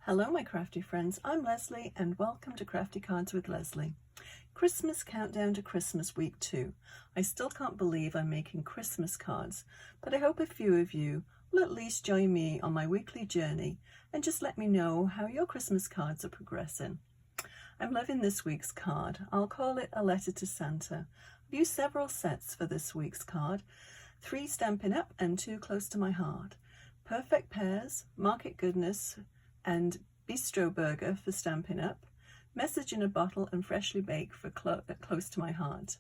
Hello my crafty friends, I'm Lesley and welcome to Crafty Cards with Lesley. Christmas countdown to Christmas week 2. I still can't believe I'm making Christmas cards, but I hope a few of you will at least join me on my weekly journey and just let me know how your Christmas cards are progressing. I'm loving this week's card. I'll call it a letter to Santa. I've used several sets for this week's card, 3 Stampin' Up and 2 Close to My Heart. Perfect Pairs, Market Goodness, and Bistro Burger for Stampin' Up, Message in a Bottle and Freshly Baked for Close to My Heart.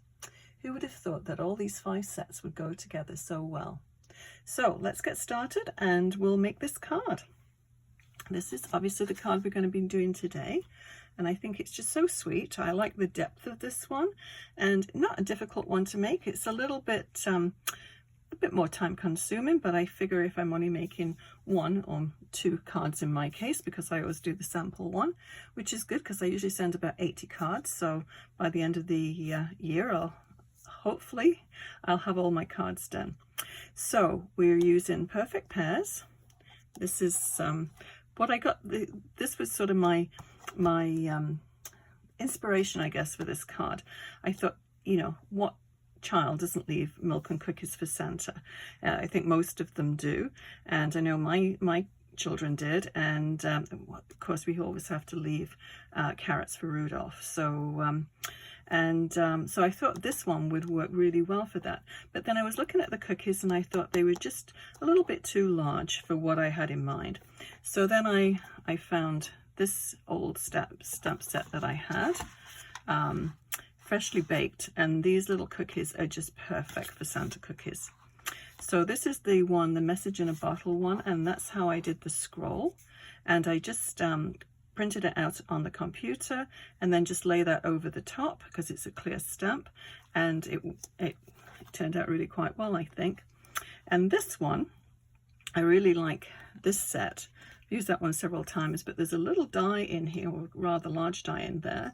Who would have thought that all these 5 sets would go together so well? So let's get started and we'll make this card. This is obviously the card we're going to be doing today, and I think it's just so sweet. I like the depth of this one, and not a difficult one to make. It's a little bit more time consuming, but I figure if I'm only making 1 or 2 cards in my case, because I always do the sample one, which is good because I usually send about 80 cards, so by the end of the year hopefully I'll have all my cards done. So we're using Perfect Pairs. This is what I got. This was sort of my inspiration, I guess, for this card. I thought, you know, what child doesn't leave milk and cookies for Santa? I think most of them do, and I know my children did, and of course we always have to leave carrots for Rudolph. So so I thought this one would work really well for that. But then I was looking at the cookies and I thought they were just a little bit too large for what I had in mind. So then I found this old stamp set that I had, freshly baked, and these little cookies are just perfect for Santa cookies. So this is the one, the Message in a Bottle one, and that's how I did the scroll. And I just printed it out on the computer and then just lay that over the top because it's a clear stamp, and it turned out really quite well, I think. And this one, I really like this set. I've used that one several times, but there's a little die in here, or rather large die in there,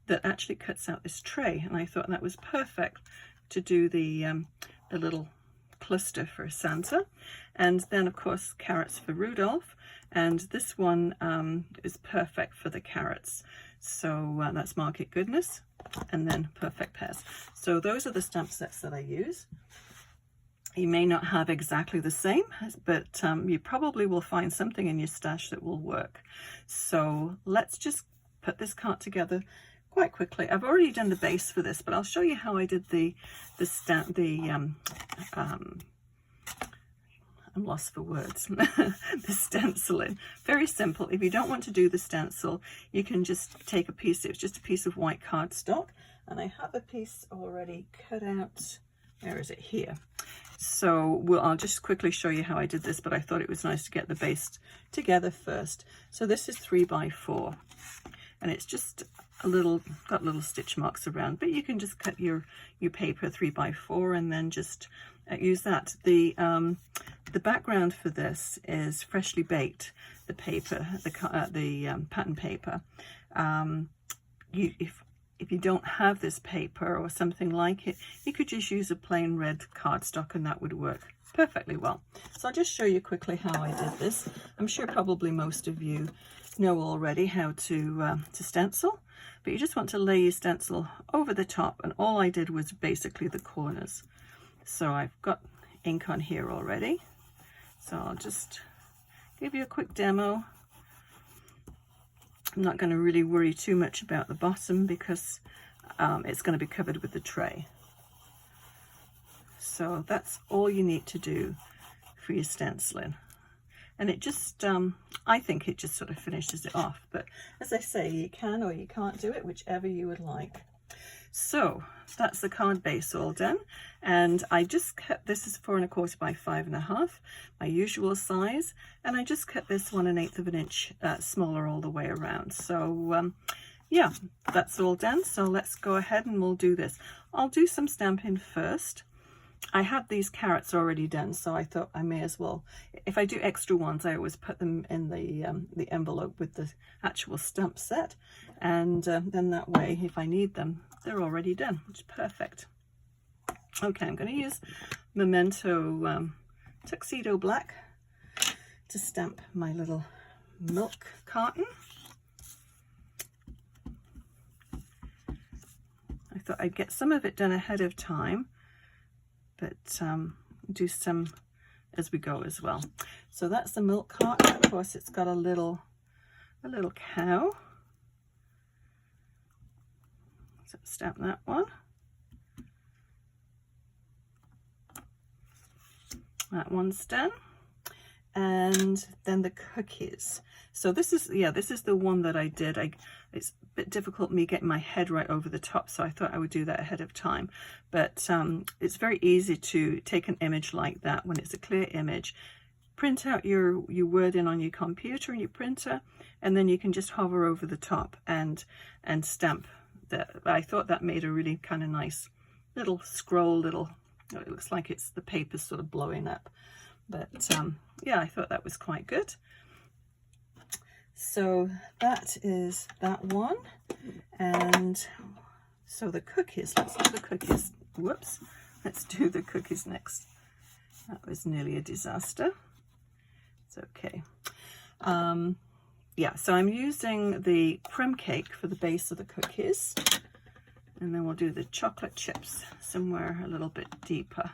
that actually cuts out this tray, and I thought that was perfect to do the little cluster for Santa. And then of course carrots for Rudolph, and this one is perfect for the carrots. So that's Market Goodness, and then Perfect Pairs. So those are the stamp sets that I use. You may not have exactly the same, but you probably will find something in your stash that will work. So let's just put this card together quite quickly. I've already done the base for this, but I'll show you how I did I'm lost for words. The stenciling. Very simple. If you don't want to do the stencil, you can just take a piece. It's just a piece of white cardstock, and I have a piece already cut out. Where is it? Here. So I'll just quickly show you how I did this, but I thought it was nice to get the base together first. So this is 3 by 4, and it's just got little stitch marks around, but you can just cut your paper 3 by 4 and then just use that. The background for this is freshly baked, the paper, the pattern paper. If you don't have this paper or something like it, you could just use a plain red cardstock and that would work perfectly well. So I'll just show you quickly how I did this. I'm sure probably most of you know already how to stencil, but you just want to lay your stencil over the top, and all I did was basically the corners. So I've got ink on here already, so I'll just give you a quick demo. I'm not going to really worry too much about the bottom because it's going to be covered with the tray. So that's all you need to do for your stenciling. And it just, I think it just sort of finishes it off. But as I say, you can or you can't do it, whichever you would like. So that's the card base all done, and I just cut, this is 4 1/4 by 5 1/2, my usual size, and I just cut this 1 1/8 of an inch smaller all the way around. So yeah, that's all done. So let's go ahead and we'll do this. I'll do some stamping first. I had these carrots already done, so I thought I may as well, if I do extra ones, I always put them in the envelope with the actual stamp set, and then that way if I need them, they're already done, which is perfect. Okay, I'm going to use Memento Tuxedo Black to stamp my little milk carton. I thought I'd get some of it done ahead of time, but do some as we go as well. So that's the milk carton. Of course, it's got a little cow. So stamp that one. That one's done. And then the cookies. So this is the one that I did. It's a bit difficult me getting my head right over the top, so I thought I would do that ahead of time. But it's very easy to take an image like that when it's a clear image, print out your wording on your computer and your printer, and then you can just hover over the top and stamp that. I thought that made a really kind of nice little scroll, it looks like it's the paper's sort of blowing up. But yeah, I thought that was quite good. So that is that one. And so the cookies, let's do the cookies. Whoops, let's do the cookies next. That was nearly a disaster. It's okay. Yeah, so I'm using the crumb cake for the base of the cookies. And then we'll do the chocolate chips somewhere a little bit deeper.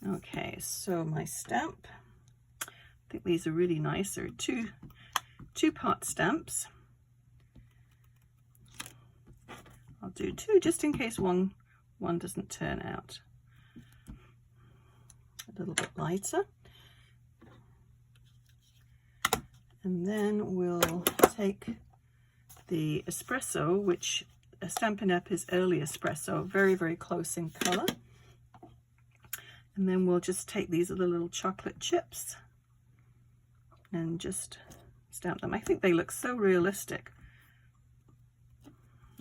Okay, so my stamp, I think these are really nice. They're two-part stamps. I'll do two just in case one doesn't turn out. A little bit lighter. And then we'll take the espresso, which Stampin' Up! Is early espresso, very, very close in colour. And then we'll just take these little chocolate chips and just stamp them. I think they look so realistic.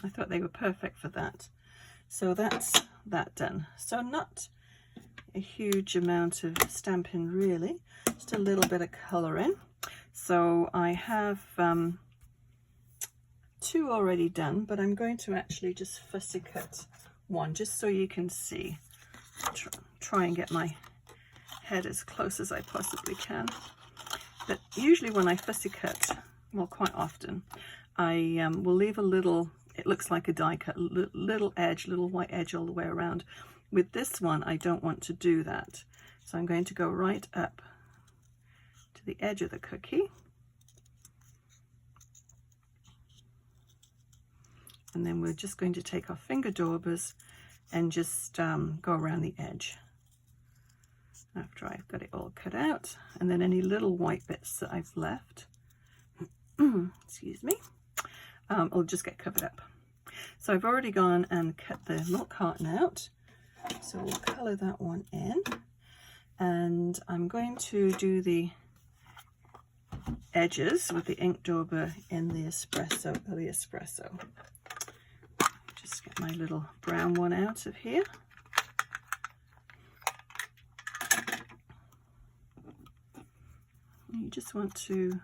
I thought they were perfect for that. So that's that done. So not a huge amount of stamping really, just a little bit of colouring. So I have two already done, but I'm going to actually just fussy cut one just so you can see. Try and get my head as close as I possibly can. But usually when I fussy cut, well, quite often, I will leave a little, it looks like a die cut, little edge, little white edge all the way around. With this one, I don't want to do that. So I'm going to go right up to the edge of the cookie. And then we're just going to take our finger daubers and just go around the edge after I've got it all cut out. And then any little white bits that I've left, excuse me, will just get covered up. So I've already gone and cut the milk carton out. So we'll colour that one in. And I'm going to do the edges with the ink dauber in the espresso, early espresso. Just get my little brown one out of here. You just want to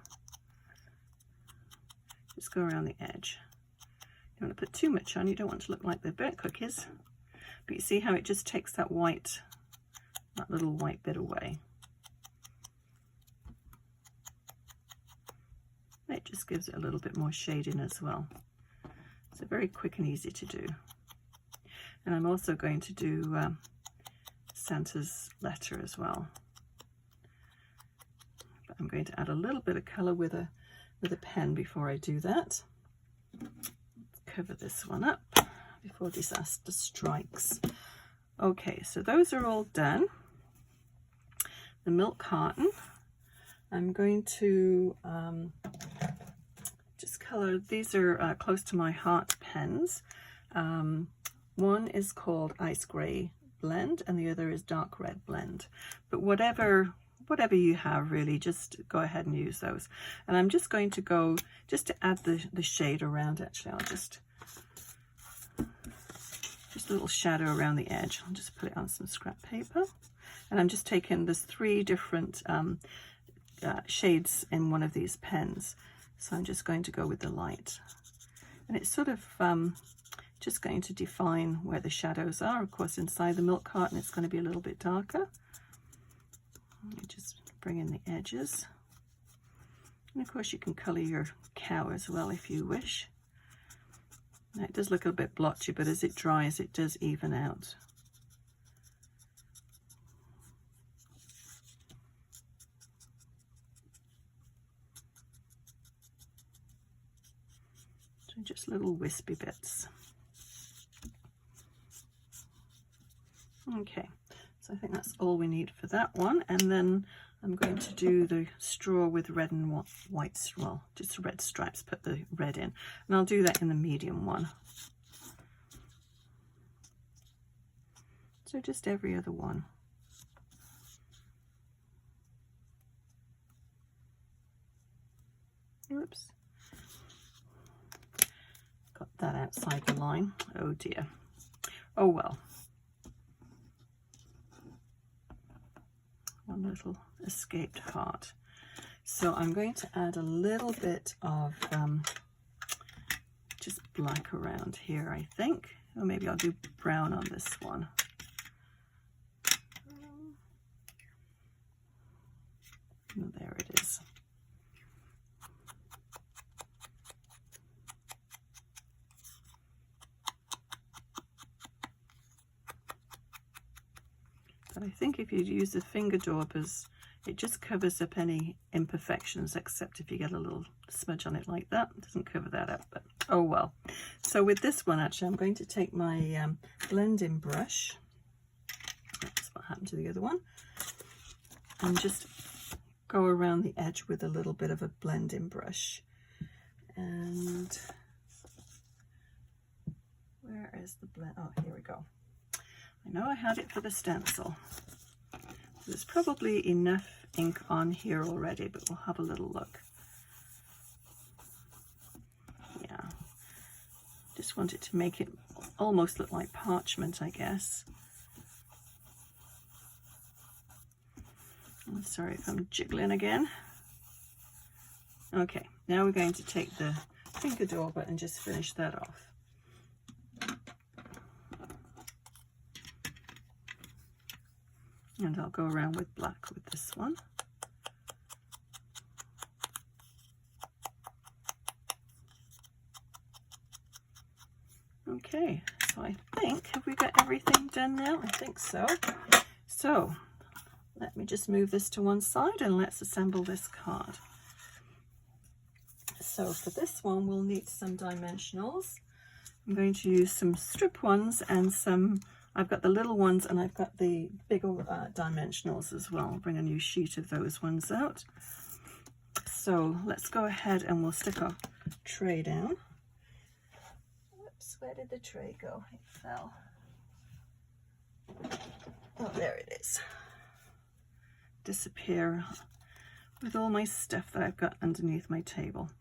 just go around the edge. You don't want to put too much on, you don't want to look like the burnt cookies. But you see how it just takes that white, that little white bit away. It just gives it a little bit more shading as well. So very quick and easy to do. And I'm also going to do Santa's letter as well. But I'm going to add a little bit of colour with a pen before I do that. Let's cover this one up before disaster strikes. Okay, so those are all done. The milk carton, I'm going to just colour, these are close to my heart pens. One is called Ice Grey Blend and the other is Dark Red Blend. But whatever you have really, just go ahead and use those. And I'm just going to go, just to add the shade around, actually, I'll just a little shadow around the edge. I'll just put it on some scrap paper. And I'm just taking, there's 3 different shades in one of these pens. So I'm just going to go with the light. And it's sort of just going to define where the shadows are. Of course, inside the milk carton, it's going to be a little bit darker. Let me just bring in the edges. And of course you can colour your cow as well if you wish. Now it does look a bit blotchy, but as it dries it does even out. So just little wispy bits. Okay, so I think that's all we need for that one, and then I'm going to do the straw with red and white, well, just red stripes, put the red in, and I'll do that in the medium one. So just every other one. Oops. Got that outside the line. Oh dear. Oh well. One little escaped heart. So I'm going to add a little bit of just black around here, I think. Or maybe I'll do brown on this one. Oh, there it is. But I think if you use the finger daubers, it just covers up any imperfections, except if you get a little smudge on it like that. It doesn't cover that up, but oh well. So with this one, actually, I'm going to take my blending brush. That's what happened to the other one. And just go around the edge with a little bit of a blending brush. And where is the blend? Oh, here we go. I know I had it for the stencil. There's probably enough ink on here already, but we'll have a little look. Yeah, just want it to make it almost look like parchment, I guess. I'm sorry if I'm jiggling again. Okay, now we're going to take the finger dauber and just finish that off. And I'll go around with black with this one. Okay, so I think, have we got everything done now? I think so. So let me just move this to one side and let's assemble this card. So for this one, we'll need some dimensionals. I'm going to use some strip ones and some, I've got the little ones and I've got the bigger dimensionals as well. I'll bring a new sheet of those ones out. So let's go ahead and we'll stick our tray down. Whoops, where did the tray go? It fell. Oh, there it is. Disappear with all my stuff that I've got underneath my table.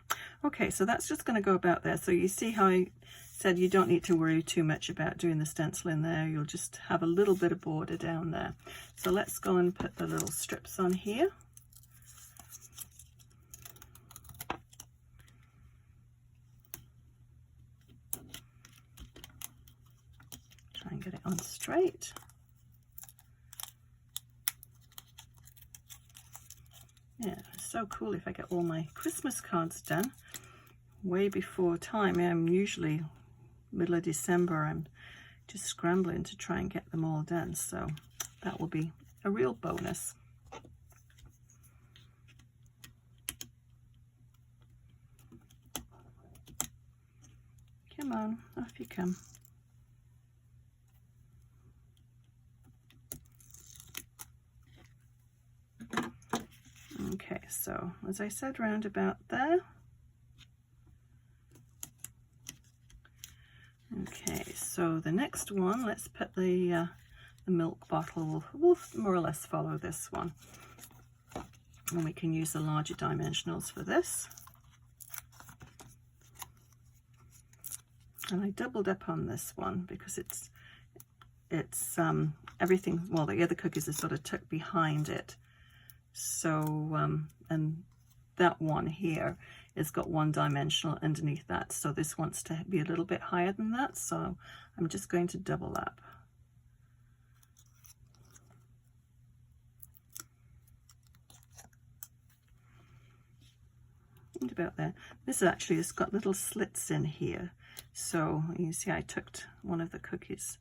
Okay, so that's just going to go about there. So you see how I said you don't need to worry too much about doing the stencil in there. You'll just have a little bit of border down there. So let's go and put the little strips on here. Try and get it on straight. Yeah, it's so cool if I get all my Christmas cards done way before time. I'm usually middle of December. I'm just scrambling to try and get them all done. So that will be a real bonus. Come on, off you come. Okay, so as I said, round about there. Okay, so the next one, let's put the milk bottle. We'll more or less follow this one. And we can use the larger dimensionals for this. And I doubled up on this one because it's everything, well, the other cookies are sort of tucked behind it. So, and that one here has got one dimensional underneath that. So this wants to be a little bit higher than that. So I'm just going to double up. And about there. This actually has got little slits in here. So you see I tucked one of the cookies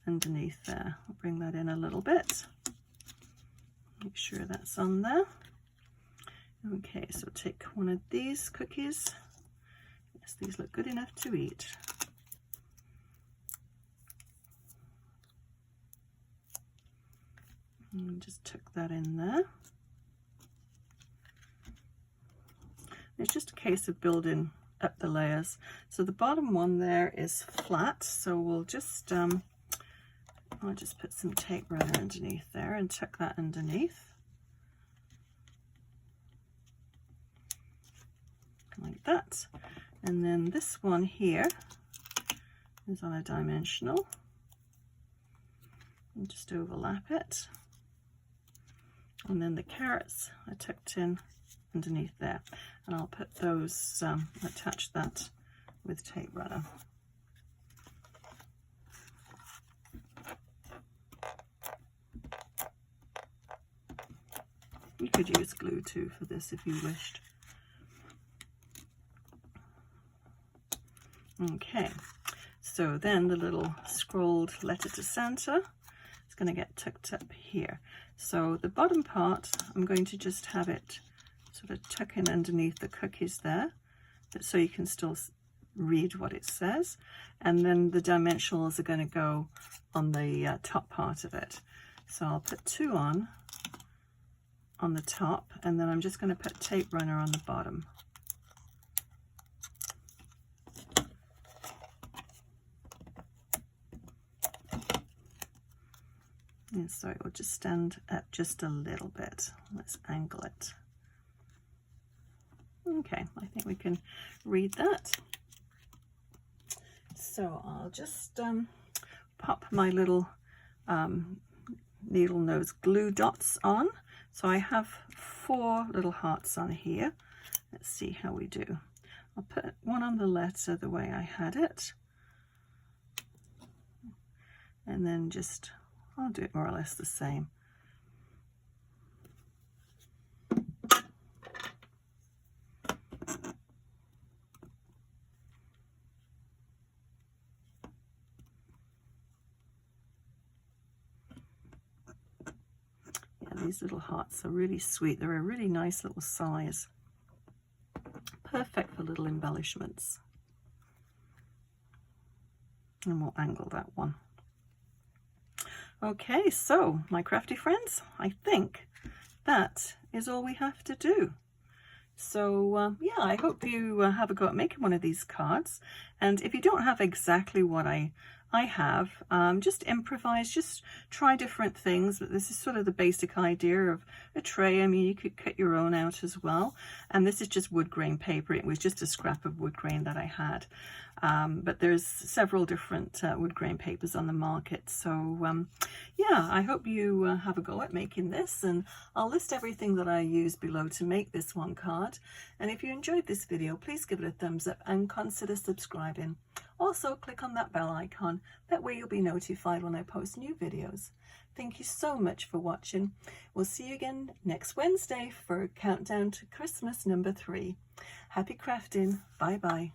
underneath there. I'll bring that in a little bit. Make sure that's on there. Okay, so take one of these cookies. Yes, these look good enough to eat. And just tuck that in there. It's just a case of building up the layers. So the bottom one there is flat, so we'll just I'll just put some tape runner underneath there and tuck that underneath like that. And then this one here is on a dimensional, and just overlap it. And then the carrots are tucked in underneath there, and I'll put those, attach that with tape runner. You could use glue too for this if you wished. Okay, so then the little scrolled letter to Santa is going to get tucked up here. So the bottom part, I'm going to just have it sort of tuck in underneath the cookies there, so you can still read what it says. And then the dimensionals are going to go on the top part of it. So I'll put 2 on the top, and then I'm just going to put tape runner on the bottom. And so it will just stand up just a little bit. Let's angle it. Okay, I think we can read that. So I'll just pop my little needle nose glue dots on. So I have 4 little hearts on here. Let's see how we do. I'll put one on the letter the way I had it. And then just, I'll do it more or less the same. These little hearts are really sweet. They're a really nice little size. Perfect for little embellishments. And we'll angle that one. Okay, so my crafty friends, I think that is all we have to do. So yeah, I hope you have a go at making one of these cards. And if you don't have exactly what I have, just improvise, just try different things. But this is sort of the basic idea of a tray. I mean, you could cut your own out as well. And this is just wood grain paper. It was just a scrap of wood grain that I had. But there's several different wood grain papers on the market. So yeah, I hope you have a go at making this, and I'll list everything that I use below to make this one card. And if you enjoyed this video, please give it a thumbs up and consider subscribing. Also, click on that bell icon. That way you'll be notified when I post new videos. Thank you so much for watching. We'll see you again next Wednesday for Countdown to Christmas number 3. Happy crafting. Bye bye.